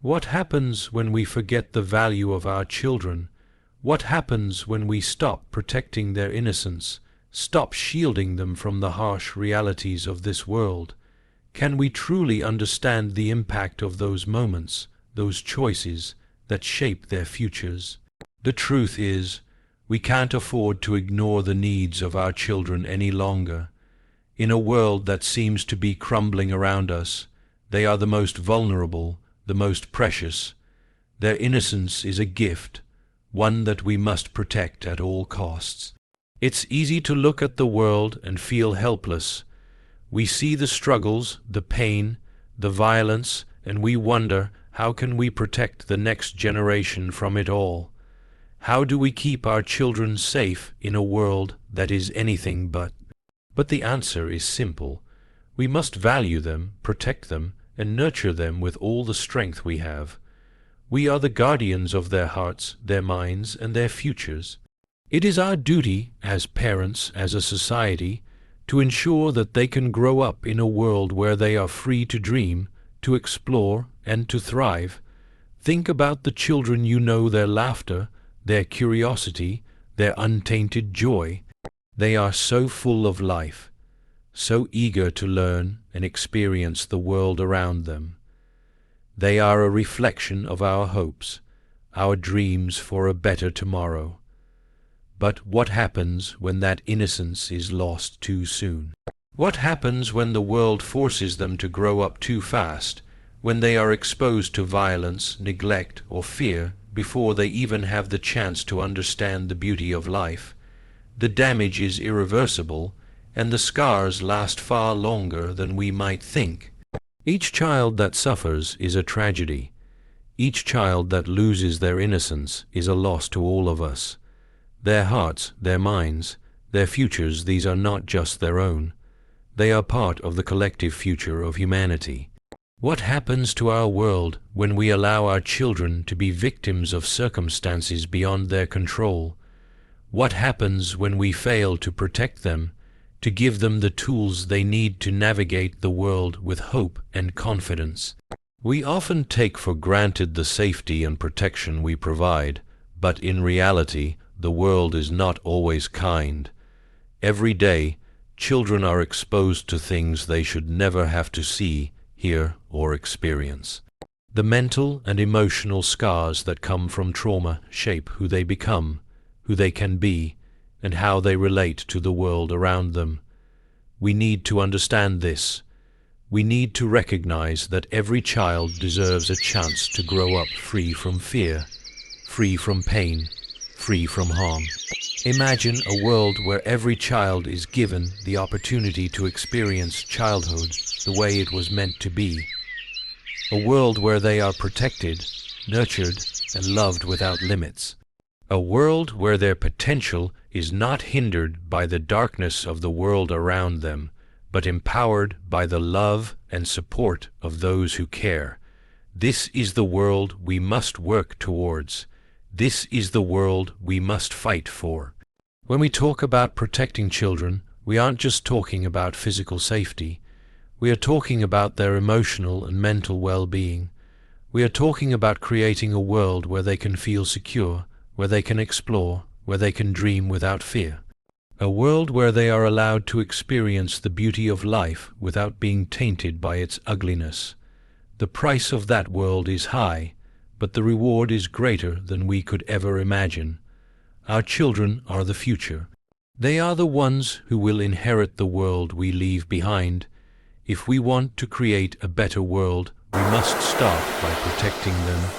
What happens when we forget the value of our children? What happens when we stop protecting their innocence, stop shielding them from the harsh realities of this world? Can we truly understand the impact of those moments, those choices that shape their futures? The truth is, we can't afford to ignore the needs of our children any longer. In a world that seems to be crumbling around us, they are the most vulnerable, the most precious. Their innocence is a gift, one that we must protect at all costs. It's easy to look at the world and feel helpless. We see the struggles, the pain, the violence, and we wonder, how can we protect the next generation from it all? How do we keep our children safe in a world that is anything but? But the answer is simple. We must value them, protect them, and nurture them with all the strength we have. We are the guardians of their hearts, their minds, and their futures. It is our duty, as parents, as a society, to ensure that they can grow up in a world where they are free to dream, to explore, and to thrive. Think about the children you know, their laughter, their curiosity, their untainted joy. They are so full of life, so eager to learn and experience the world around them. They are a reflection of our hopes, our dreams for a better tomorrow. But what happens when that innocence is lost too soon? What happens when the world forces them to grow up too fast, when they are exposed to violence, neglect, or fear before they even have the chance to understand the beauty of life? The damage is irreversible, and the scars last far longer than we might think. Each child that suffers is a tragedy. Each child that loses their innocence is a loss to all of us. Their hearts, their minds, their futures, these are not just their own. They are part of the collective future of humanity. What happens to our world when we allow our children to be victims of circumstances beyond their control? What happens when we fail to protect them, to give them the tools they need to navigate the world with hope and confidence? We often take for granted the safety and protection we provide, but in reality, the world is not always kind. Every day, children are exposed to things they should never have to see, hear, or experience. The mental and emotional scars that come from trauma shape who they become, who they can be, and how they relate to the world around them. We need to understand this. We need to recognize that every child deserves a chance to grow up free from fear, free from pain, free from harm. Imagine a world where every child is given the opportunity to experience childhood the way it was meant to be. A world where they are protected, nurtured, and loved without limits. A world where their potential is not hindered by the darkness of the world around them, but empowered by the love and support of those who care. This is the world we must work towards. This is the world we must fight for. When we talk about protecting children, we aren't just talking about physical safety. We are talking about their emotional and mental well-being. We are talking about creating a world where they can feel secure, where they can explore, where they can dream without fear. A world where they are allowed to experience the beauty of life without being tainted by its ugliness. The price of that world is high, but the reward is greater than we could ever imagine. Our children are the future. They are the ones who will inherit the world we leave behind. If we want to create a better world, we must start by protecting them,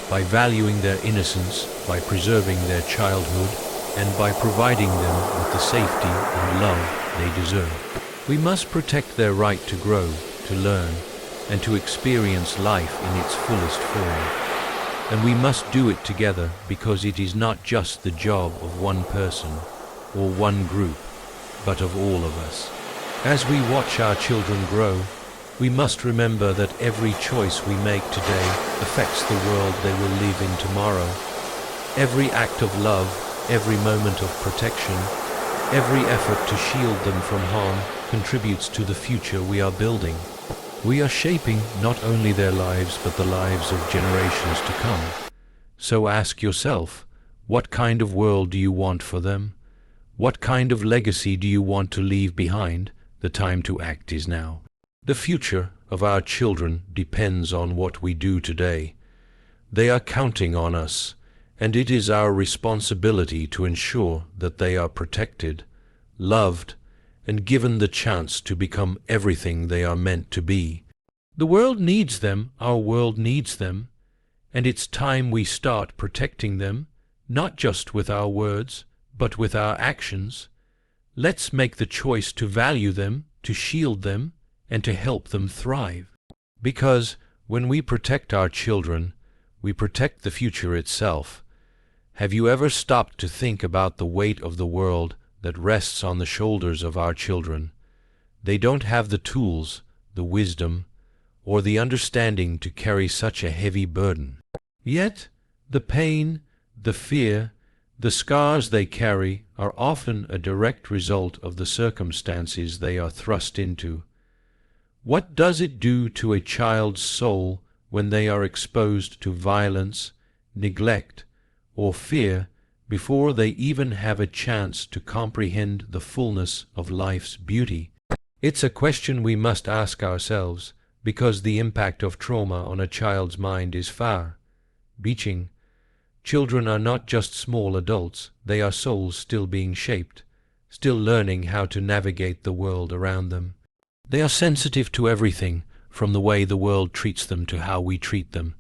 by valuing their innocence, by preserving their childhood, and by providing them with the safety and love they deserve. We must protect their right to grow, to learn, and to experience life in its fullest form. And we must do it together, because it is not just the job of one person or one group, but of all of us. As we watch our children grow, we must remember that every choice we make today affects the world they will live in tomorrow. Every act of love, every moment of protection, every effort to shield them from harm contributes to the future we are building. We are shaping not only their lives but the lives of generations to come. So ask yourself, what kind of world do you want for them? What kind of legacy do you want to leave behind? The time to act is now. The future of our children depends on what we do today. They are counting on us, and it is our responsibility to ensure that they are protected, loved, and given the chance to become everything they are meant to be. The world needs them, our world needs them, and it's time we start protecting them, not just with our words, but with our actions. Let's make the choice to value them, to shield them, and to help them thrive. Because when we protect our children, we protect the future itself. Have you ever stopped to think about the weight of the world that rests on the shoulders of our children? They don't have the tools, the wisdom, or the understanding to carry such a heavy burden. Yet, the pain, the fear, the scars they carry are often a direct result of the circumstances they are thrust into. What does it do to a child's soul when they are exposed to violence, neglect, or fear before they even have a chance to comprehend the fullness of life's beauty? It's a question we must ask ourselves, because the impact of trauma on a child's mind is far-reaching. Children are not just small adults, they are souls still being shaped, still learning how to navigate the world around them. They are sensitive to everything, from the way the world treats them to how we treat them.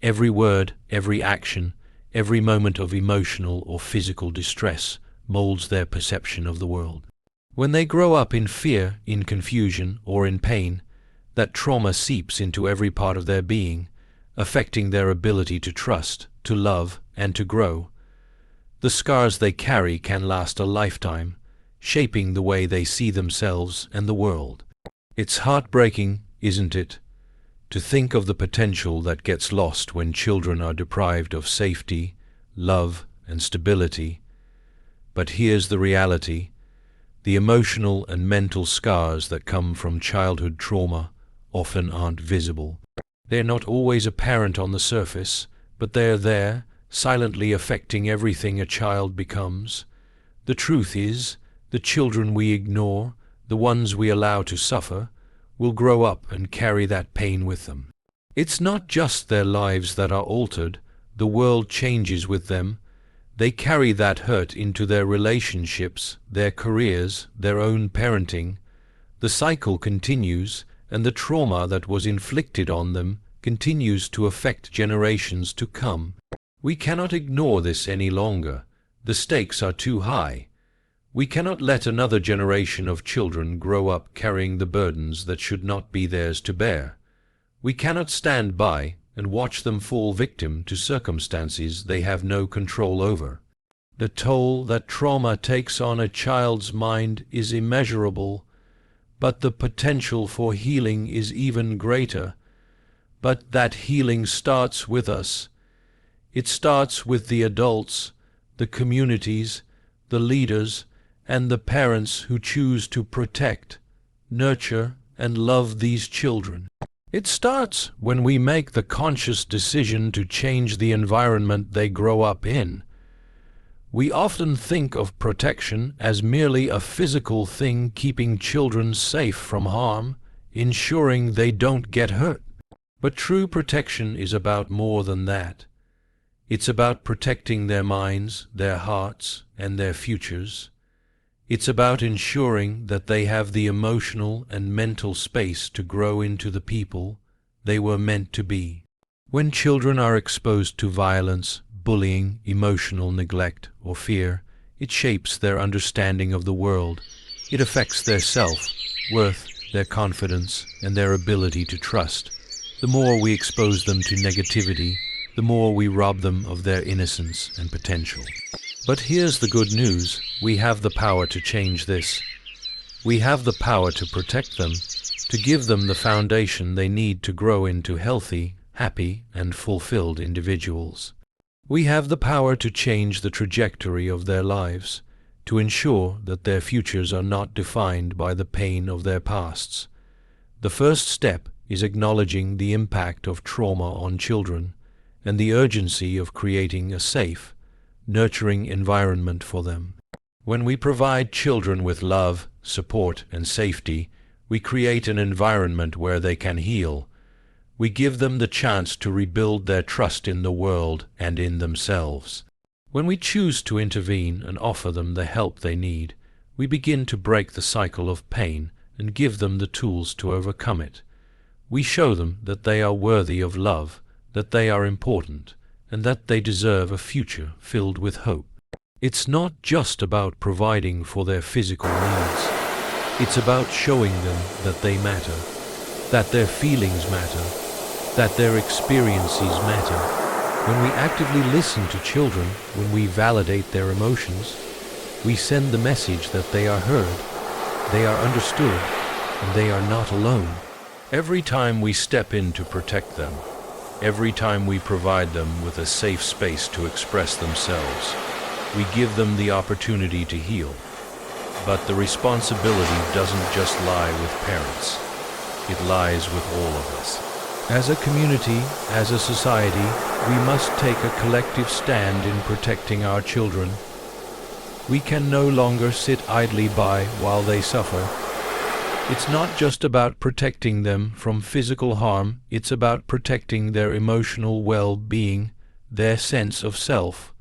Every word, every action, every moment of emotional or physical distress molds their perception of the world. When they grow up in fear, in confusion, or in pain, that trauma seeps into every part of their being, affecting their ability to trust, to love, and to grow. The scars they carry can last a lifetime, shaping the way they see themselves and the world. It's heartbreaking, isn't it, to think of the potential that gets lost when children are deprived of safety, love, and stability. But here's the reality. The emotional and mental scars that come from childhood trauma often aren't visible. They're not always apparent on the surface, but they're there, silently affecting everything a child becomes. The truth is, the children we ignore, the ones we allow to suffer, will grow up and carry that pain with them. It's not just their lives that are altered, the world changes with them. They carry that hurt into their relationships, their careers, their own parenting. The cycle continues, and the trauma that was inflicted on them continues to affect generations to come. We cannot ignore this any longer. The stakes are too high. We cannot let another generation of children grow up carrying the burdens that should not be theirs to bear. We cannot stand by and watch them fall victim to circumstances they have no control over. The toll that trauma takes on a child's mind is immeasurable, but the potential for healing is even greater. But that healing starts with us. It starts with the adults, the communities, the leaders, and the parents who choose to protect, nurture, and love these children. It starts when we make the conscious decision to change the environment they grow up in. We often think of protection as merely a physical thing, keeping children safe from harm, ensuring they don't get hurt. But true protection is about more than that. It's about protecting their minds, their hearts, and their futures. It's about ensuring that they have the emotional and mental space to grow into the people they were meant to be. When children are exposed to violence, bullying, emotional neglect, or fear, it shapes their understanding of the world. It affects their self-worth, their confidence, and their ability to trust. The more we expose them to negativity, the more we rob them of their innocence and potential. But here's the good news. We have the power to change this. We have the power to protect them, to give them the foundation they need to grow into healthy, happy, and fulfilled individuals. We have the power to change the trajectory of their lives, to ensure that their futures are not defined by the pain of their pasts. The first step is acknowledging the impact of trauma on children and the urgency of creating a safe, nurturing environment for them. When we provide children with love, support, and safety, we create an environment where they can heal. We give them the chance to rebuild their trust in the world and in themselves. When we choose to intervene and offer them the help they need, we begin to break the cycle of pain and give them the tools to overcome it. We show them that they are worthy of love, that they are important, and that they deserve a future filled with hope. It's not just about providing for their physical needs. It's about showing them that they matter, that their feelings matter, that their experiences matter. When we actively listen to children, when we validate their emotions, we send the message that they are heard, they are understood, and they are not alone. Every time we step in to protect them, every time we provide them with a safe space to express themselves, we give them the opportunity to heal. But the responsibility doesn't just lie with parents. It lies with all of us. As a community, as a society, we must take a collective stand in protecting our children. We can no longer sit idly by while they suffer. It's not just about protecting them from physical harm, it's about protecting their emotional well-being, their sense of self,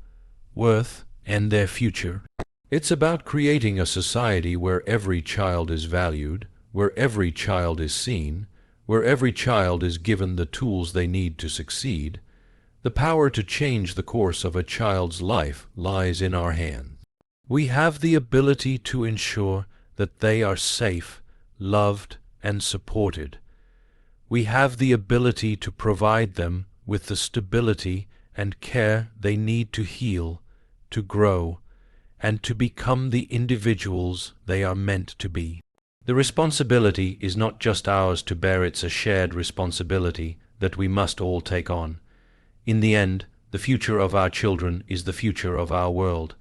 worth, and their future. It's about creating a society where every child is valued, where every child is seen, where every child is given the tools they need to succeed. The power to change the course of a child's life lies in our hands. We have the ability to ensure that they are safe, loved, and supported. We have the ability to provide them with the stability and care they need to heal, to grow, and to become the individuals they are meant to be. The responsibility is not just ours to bear, it's a shared responsibility that we must all take on. In the end, the future of our children is the future of our world.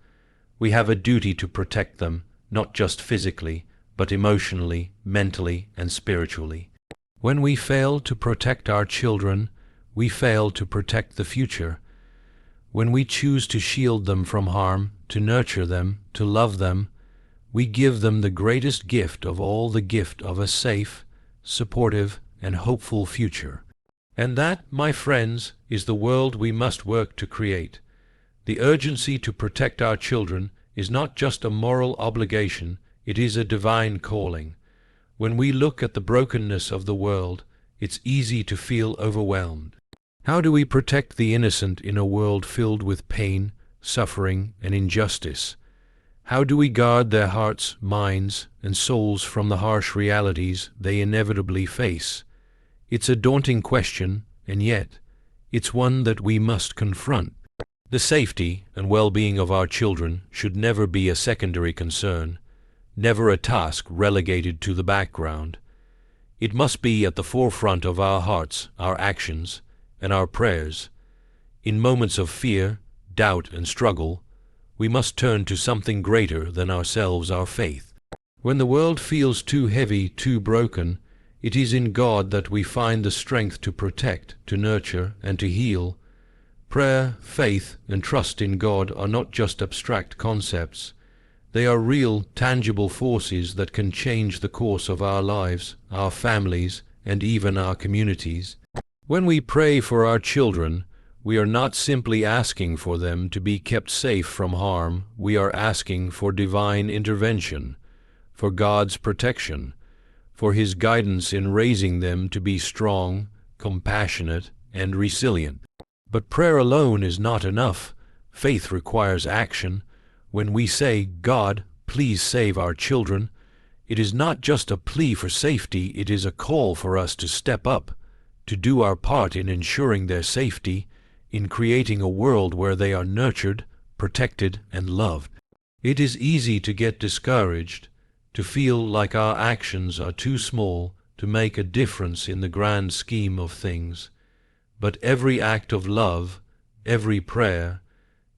We have a duty to protect them, not just physically, but emotionally, mentally, and spiritually. When we fail to protect our children, we fail to protect the future. When we choose to shield them from harm, to nurture them, to love them, we give them the greatest gift of all, the gift of a safe, supportive, and hopeful future. And that, my friends, is the world we must work to create. The urgency to protect our children is not just a moral obligation, it is a divine calling. When we look at the brokenness of the world, it's easy to feel overwhelmed. How do we protect the innocent in a world filled with pain, suffering, and injustice? How do we guard their hearts, minds, and souls from the harsh realities they inevitably face? It's a daunting question, and yet, it's one that we must confront. The safety and well-being of our children should never be a secondary concern, never a task relegated to the background. It must be at the forefront of our hearts, our actions, and our prayers. In moments of fear, doubt, and struggle, we must turn to something greater than ourselves, our faith. When the world feels too heavy, too broken, it is in God that we find the strength to protect, to nurture, and to heal. Prayer, faith, and trust in God are not just abstract concepts. They are real, tangible forces that can change the course of our lives, our families, and even our communities. When we pray for our children, we are not simply asking for them to be kept safe from harm, we are asking for divine intervention, for God's protection, for His guidance in raising them to be strong, compassionate, and resilient. But prayer alone is not enough. Faith requires action. When we say, "God, please save our children," it is not just a plea for safety, it is a call for us to step up, to do our part in ensuring their safety, in creating a world where they are nurtured, protected, and loved. It is easy to get discouraged, to feel like our actions are too small to make a difference in the grand scheme of things. But every act of love, every prayer,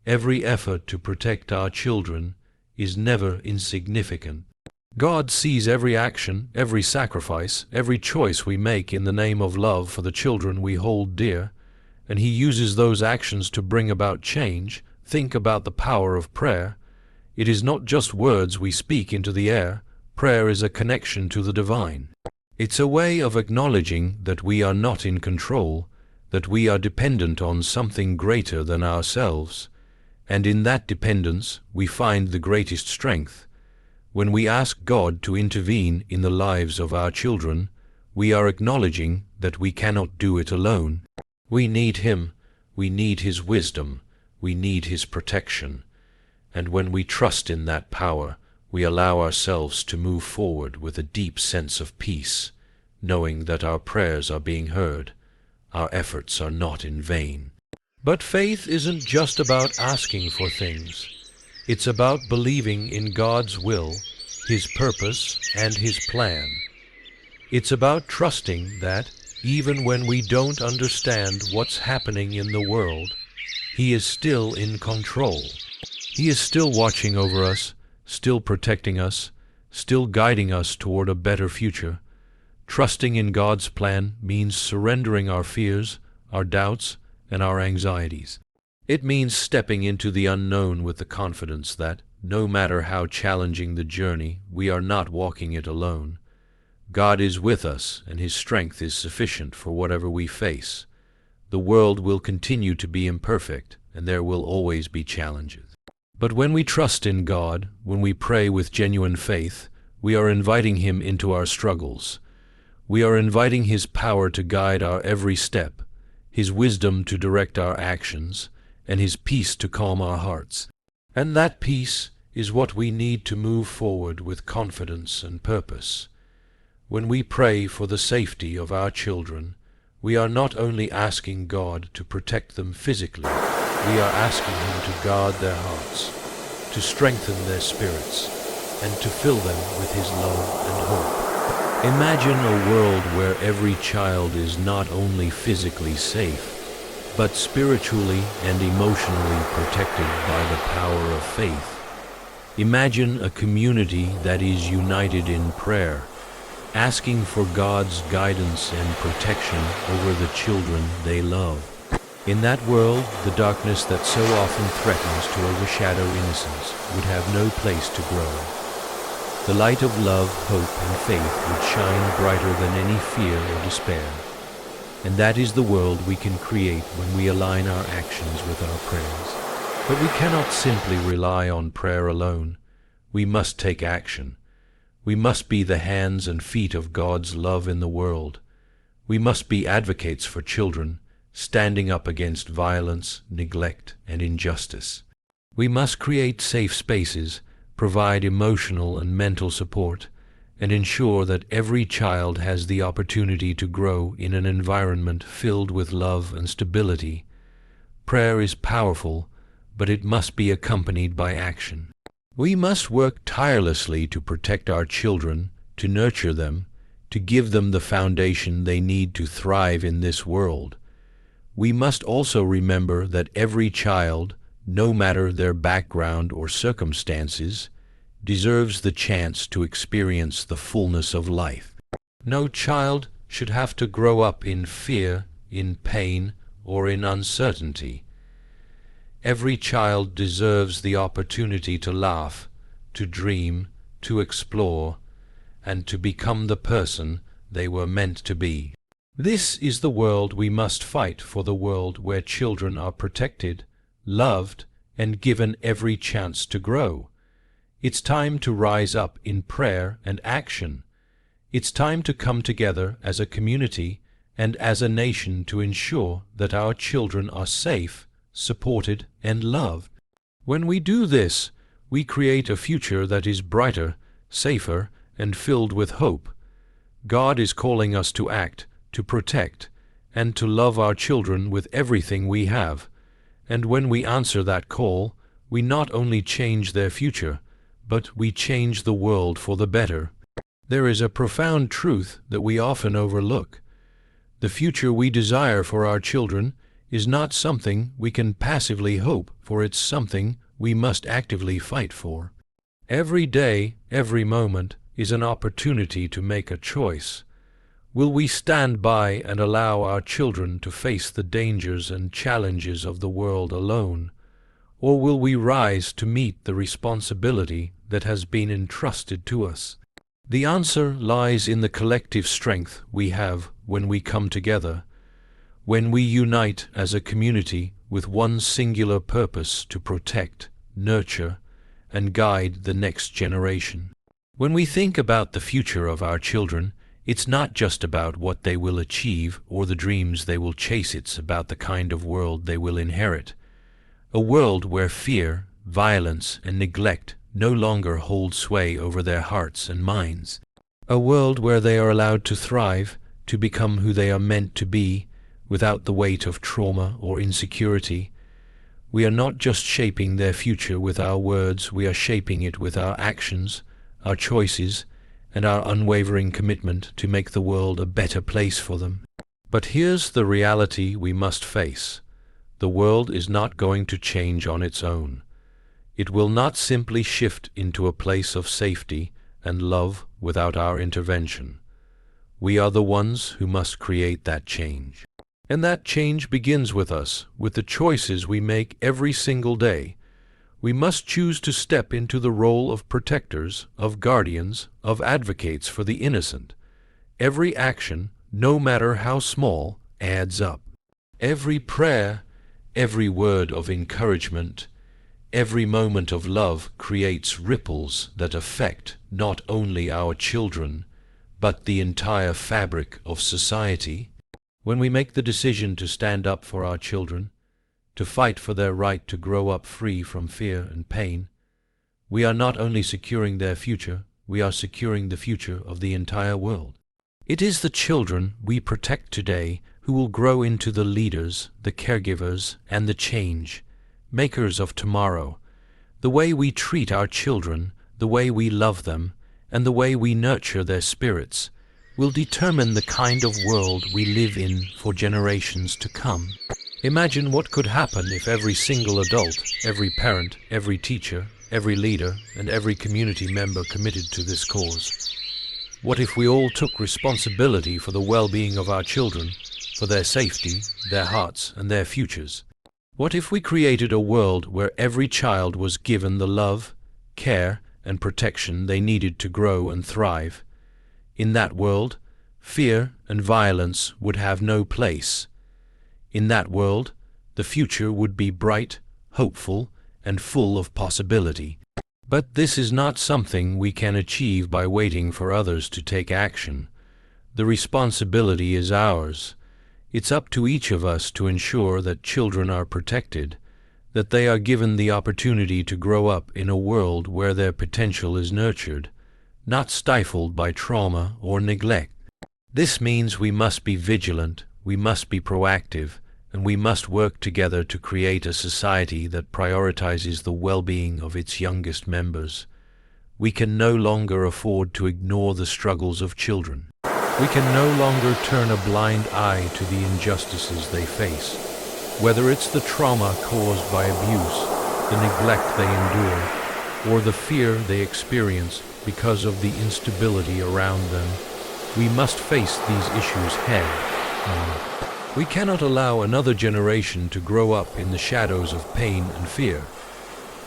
every effort to protect our children is never insignificant. God sees every action, every sacrifice, every choice we make in the name of love for the children we hold dear, and He uses those actions to bring about change. Think about the power of prayer. It is not just words we speak into the air. Prayer is a connection to the divine. It's a way of acknowledging that we are not in control, that we are dependent on something greater than ourselves, and in that dependence we find the greatest strength. When we ask God to intervene in the lives of our children, we are acknowledging that we cannot do it alone. We need Him, we need His wisdom, we need His protection, and when we trust in that power, we allow ourselves to move forward with a deep sense of peace, knowing that our prayers are being heard, our efforts are not in vain. But faith isn't just about asking for things. It's about believing in God's will, His purpose, and His plan. It's about trusting that, even when we don't understand what's happening in the world, He is still in control. He is still watching over us, still protecting us, still guiding us toward a better future. Trusting in God's plan means surrendering our fears, our doubts, and our anxieties. It means stepping into the unknown with the confidence that, no matter how challenging the journey, we are not walking it alone. God is with us, and His strength is sufficient for whatever we face. The world will continue to be imperfect, and there will always be challenges. But when we trust in God, when we pray with genuine faith, we are inviting Him into our struggles. We are inviting His power to guide our every step, His wisdom to direct our actions, and His peace to calm our hearts. And that peace is what we need to move forward with confidence and purpose. When we pray for the safety of our children, we are not only asking God to protect them physically, we are asking Him to guard their hearts, to strengthen their spirits, and to fill them with His love and hope. Imagine a world where every child is not only physically safe, but spiritually and emotionally protected by the power of faith. Imagine a community that is united in prayer, asking for God's guidance and protection over the children they love. In that world, the darkness that so often threatens to overshadow innocence would have no place to grow. The light of love, hope, and faith would shine brighter than any fear or despair. And that is the world we can create when we align our actions with our prayers. But we cannot simply rely on prayer alone. We must take action. We must be the hands and feet of God's love in the world. We must be advocates for children, standing up against violence, neglect, and injustice. We must create safe spaces, provide emotional and mental support, and ensure that every child has the opportunity to grow in an environment filled with love and stability. Prayer is powerful, but it must be accompanied by action. We must work tirelessly to protect our children, to nurture them, to give them the foundation they need to thrive in this world. We must also remember that every child, no matter their background or circumstances, deserves the chance to experience the fullness of life. No child should have to grow up in fear, in pain, or in uncertainty. Every child deserves the opportunity to laugh, to dream, to explore, and to become the person they were meant to be. This is the world we must fight for, the world where children are protected, loved, and given every chance to grow. It's time to rise up in prayer and action. It's time to come together as a community and as a nation to ensure that our children are safe, supported, and loved. When we do this, we create a future that is brighter, safer, and filled with hope. God is calling us to act, to protect, and to love our children with everything we have. And when we answer that call, we not only change their future, but we change the world for the better. There is a profound truth that we often overlook. The future we desire for our children is not something we can passively hope for, it's something we must actively fight for. Every day, every moment, is an opportunity to make a choice. Will we stand by and allow our children to face the dangers and challenges of the world alone? Or will we rise to meet the responsibility that has been entrusted to us? The answer lies in the collective strength we have when we come together, when we unite as a community with one singular purpose to protect, nurture, and guide the next generation. When we think about the future of our children, it's not just about what they will achieve or the dreams they will chase, it's about the kind of world they will inherit. A world where fear, violence, and neglect no longer hold sway over their hearts and minds. A world where they are allowed to thrive, to become who they are meant to be, without the weight of trauma or insecurity. We are not just shaping their future with our words, we are shaping it with our actions, our choices, and our unwavering commitment to make the world a better place for them. But here's the reality we must face. The world is not going to change on its own. It will not simply shift into a place of safety and love without our intervention. We are the ones who must create that change. And that change begins with us, with the choices we make every single day. We must choose to step into the role of protectors, of guardians, of advocates for the innocent. Every action, no matter how small, adds up. Every prayer, every word of encouragement, every moment of love creates ripples that affect not only our children, but the entire fabric of society. When we make the decision to stand up for our children, to fight for their right to grow up free from fear and pain, we are not only securing their future, we are securing the future of the entire world. It is the children we protect today who will grow into the leaders, the caregivers, and the change makers of tomorrow. The way we treat our children, the way we love them, and the way we nurture their spirits will determine the kind of world we live in for generations to come. Imagine what could happen if every single adult, every parent, every teacher, every leader, and every community member committed to this cause. What if we all took responsibility for the well-being of our children, for their safety, their hearts, and their futures? What if we created a world where every child was given the love, care, and protection they needed to grow and thrive? In that world, fear and violence would have no place. In that world, the future would be bright, hopeful, and full of possibility. But this is not something we can achieve by waiting for others to take action. The responsibility is ours. It's up to each of us to ensure that children are protected, that they are given the opportunity to grow up in a world where their potential is nurtured, not stifled by trauma or neglect. This means we must be vigilant, we must be proactive, and we must work together to create a society that prioritizes the well-being of its youngest members. We can no longer afford to ignore the struggles of children. We can no longer turn a blind eye to the injustices they face, whether it's the trauma caused by abuse, the neglect they endure, or the fear they experience because of the instability around them. We must face these issues head-on. We cannot allow another generation to grow up in the shadows of pain and fear.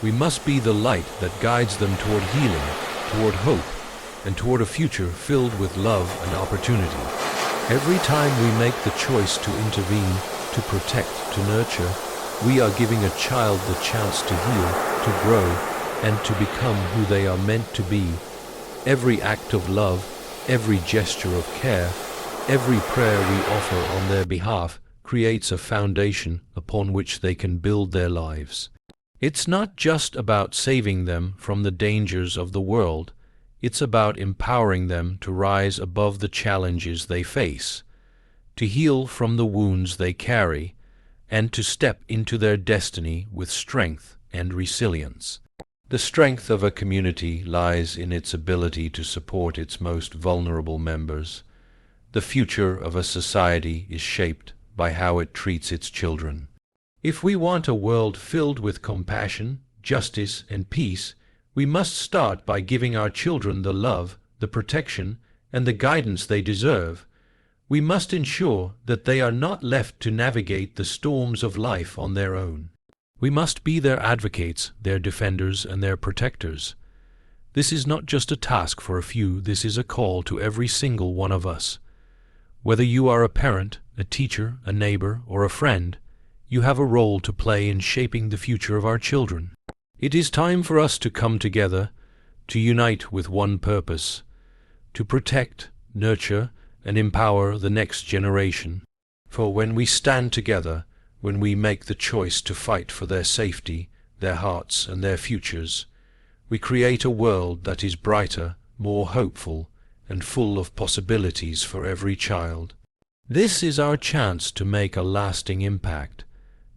We must be the light that guides them toward healing, toward hope, and toward a future filled with love and opportunity. Every time we make the choice to intervene, to protect, to nurture, we are giving a child the chance to heal, to grow, and to become who they are meant to be. Every act of love, every gesture of care, every prayer we offer on their behalf creates a foundation upon which they can build their lives. It's not just about saving them from the dangers of the world. It's about empowering them to rise above the challenges they face, to heal from the wounds they carry, and to step into their destiny with strength and resilience. The strength of a community lies in its ability to support its most vulnerable members. The future of a society is shaped by how it treats its children. If we want a world filled with compassion, justice, and peace, we must start by giving our children the love, the protection, and the guidance they deserve, we must ensure that they are not left to navigate the storms of life on their own. We must be their advocates, their defenders, and their protectors. This is not just a task for a few, this is a call to every single one of us. Whether you are a parent, a teacher, a neighbor, or a friend, you have a role to play in shaping the future of our children. It is time for us to come together, to unite with one purpose, to protect, nurture, and empower the next generation. For when we stand together, when we make the choice to fight for their safety, their hearts, and their futures, we create a world that is brighter, more hopeful, and full of possibilities for every child. This is our chance to make a lasting impact.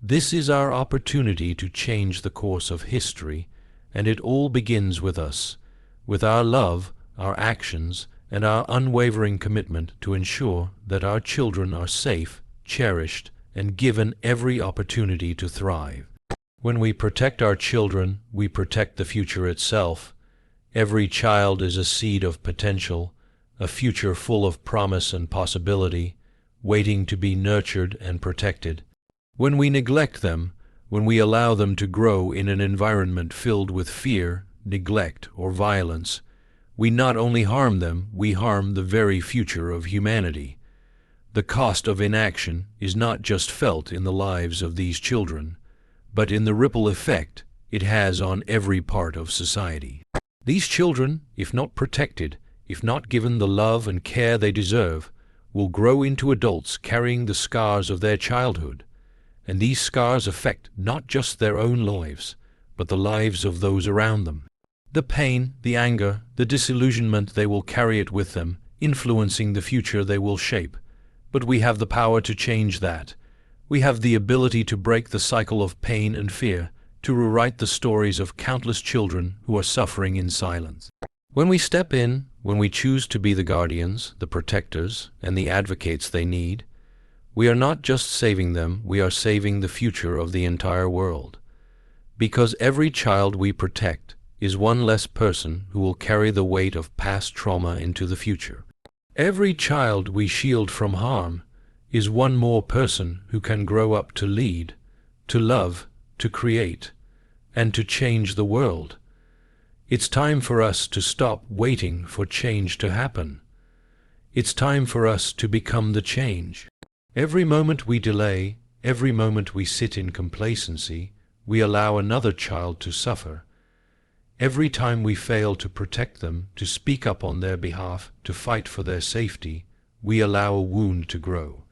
This is our opportunity to change the course of history, and it all begins with us, with our love, our actions, and our unwavering commitment to ensure that our children are safe, cherished, and given every opportunity to thrive. When we protect our children, we protect the future itself. Every child is a seed of potential, a future full of promise and possibility, waiting to be nurtured and protected. When we neglect them, when we allow them to grow in an environment filled with fear, neglect, or violence, we not only harm them, we harm the very future of humanity. The cost of inaction is not just felt in the lives of these children, but in the ripple effect it has on every part of society. These children, if not protected, if not given the love and care they deserve, will grow into adults carrying the scars of their childhood. And these scars affect not just their own lives, but the lives of those around them. The pain, the anger, the disillusionment, they will carry it with them, influencing the future they will shape. But we have the power to change that. We have the ability to break the cycle of pain and fear, to rewrite the stories of countless children who are suffering in silence. When we step in, when we choose to be the guardians, the protectors, and the advocates they need, we are not just saving them, we are saving the future of the entire world. Because every child we protect is one less person who will carry the weight of past trauma into the future. Every child we shield from harm is one more person who can grow up to lead, to love, to create, and to change the world. It's time for us to stop waiting for change to happen. It's time for us to become the change. Every moment we delay, every moment we sit in complacency, we allow another child to suffer. Every time we fail to protect them, to speak up on their behalf, to fight for their safety, we allow a wound to grow.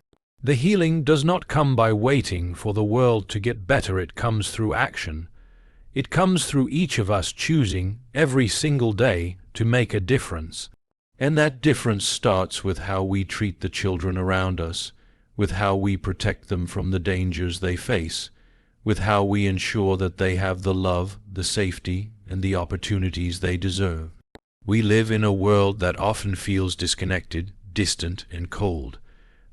The healing does not come by waiting for the world to get better, it comes through action. It comes through each of us choosing, every single day, to make a difference. And that difference starts with how we treat the children around us, with how we protect them from the dangers they face, with how we ensure that they have the love, the safety, and the opportunities they deserve. We live in a world that often feels disconnected, distant, and cold.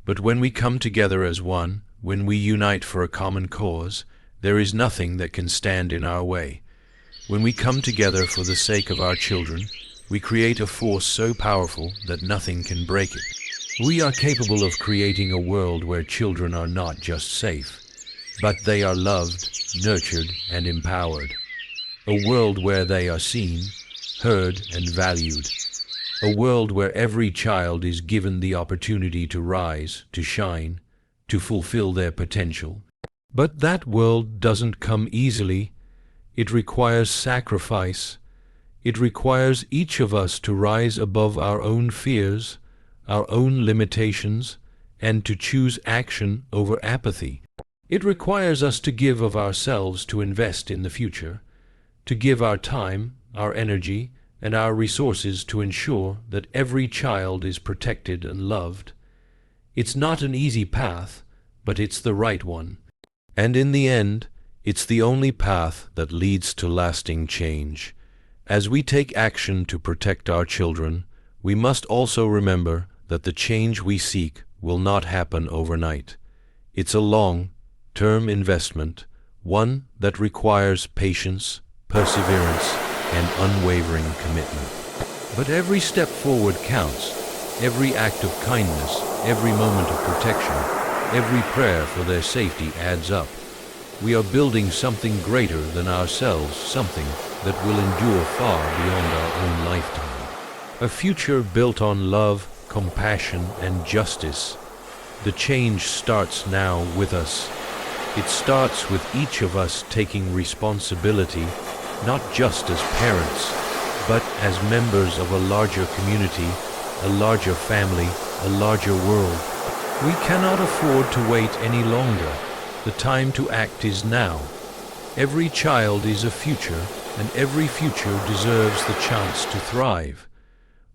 But when we come together as one, when we unite for a common cause, there is nothing that can stand in our way. When we come together for the sake of our children, we create a force so powerful that nothing can break it. We are capable of creating a world where children are not just safe, but they are loved, nurtured, and empowered. A world where they are seen, heard, and valued. A world where every child is given the opportunity to rise, to shine, to fulfill their potential. But that world doesn't come easily. It requires sacrifice. It requires each of us to rise above our own fears, our own limitations, and to choose action over apathy. It requires us to give of ourselves to invest in the future, to give our time, our energy, and our resources to ensure that every child is protected and loved. It's not an easy path, but it's the right one. And in the end, it's the only path that leads to lasting change. As we take action to protect our children, we must also remember that the change we seek will not happen overnight. It's a long-term investment, one that requires patience, perseverance, and unwavering commitment. But every step forward counts. Every act of kindness, every moment of protection, every prayer for their safety adds up. We are building something greater than ourselves, something that will endure far beyond our own lifetime. A future built on love, compassion, and justice. The change starts now with us. It starts with each of us taking responsibility, not just as parents, but as members of a larger community, a larger family, a larger world. We cannot afford to wait any longer. The time to act is now. Every child is a future, and every future deserves the chance to thrive.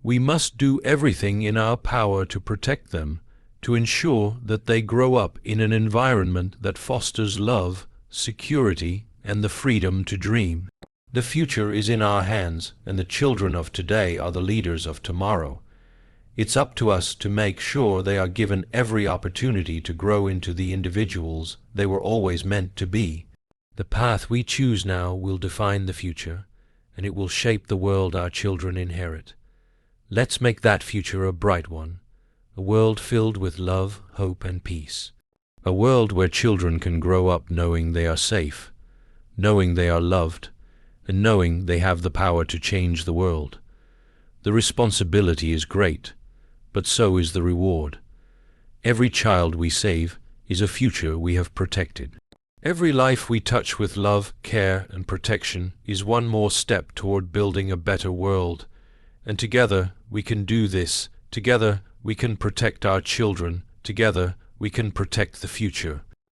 We must do everything in our power to protect them, to ensure that they grow up in an environment that fosters love, security, and the freedom to dream. The future is in our hands, and the children of today are the leaders of tomorrow. It's up to us to make sure they are given every opportunity to grow into the individuals they were always meant to be. The path we choose now will define the future, and it will shape the world our children inherit. Let's make that future a bright one, a world filled with love, hope, and peace. A world where children can grow up knowing they are safe, knowing they are loved, and knowing they have the power to change the world. The responsibility is great, but so is the reward. Every child we save is a future we have protected. Every life we touch with love, care, and protection is one more step toward building a better world. And together we can do this. Together we can protect our children. Together we can protect the future.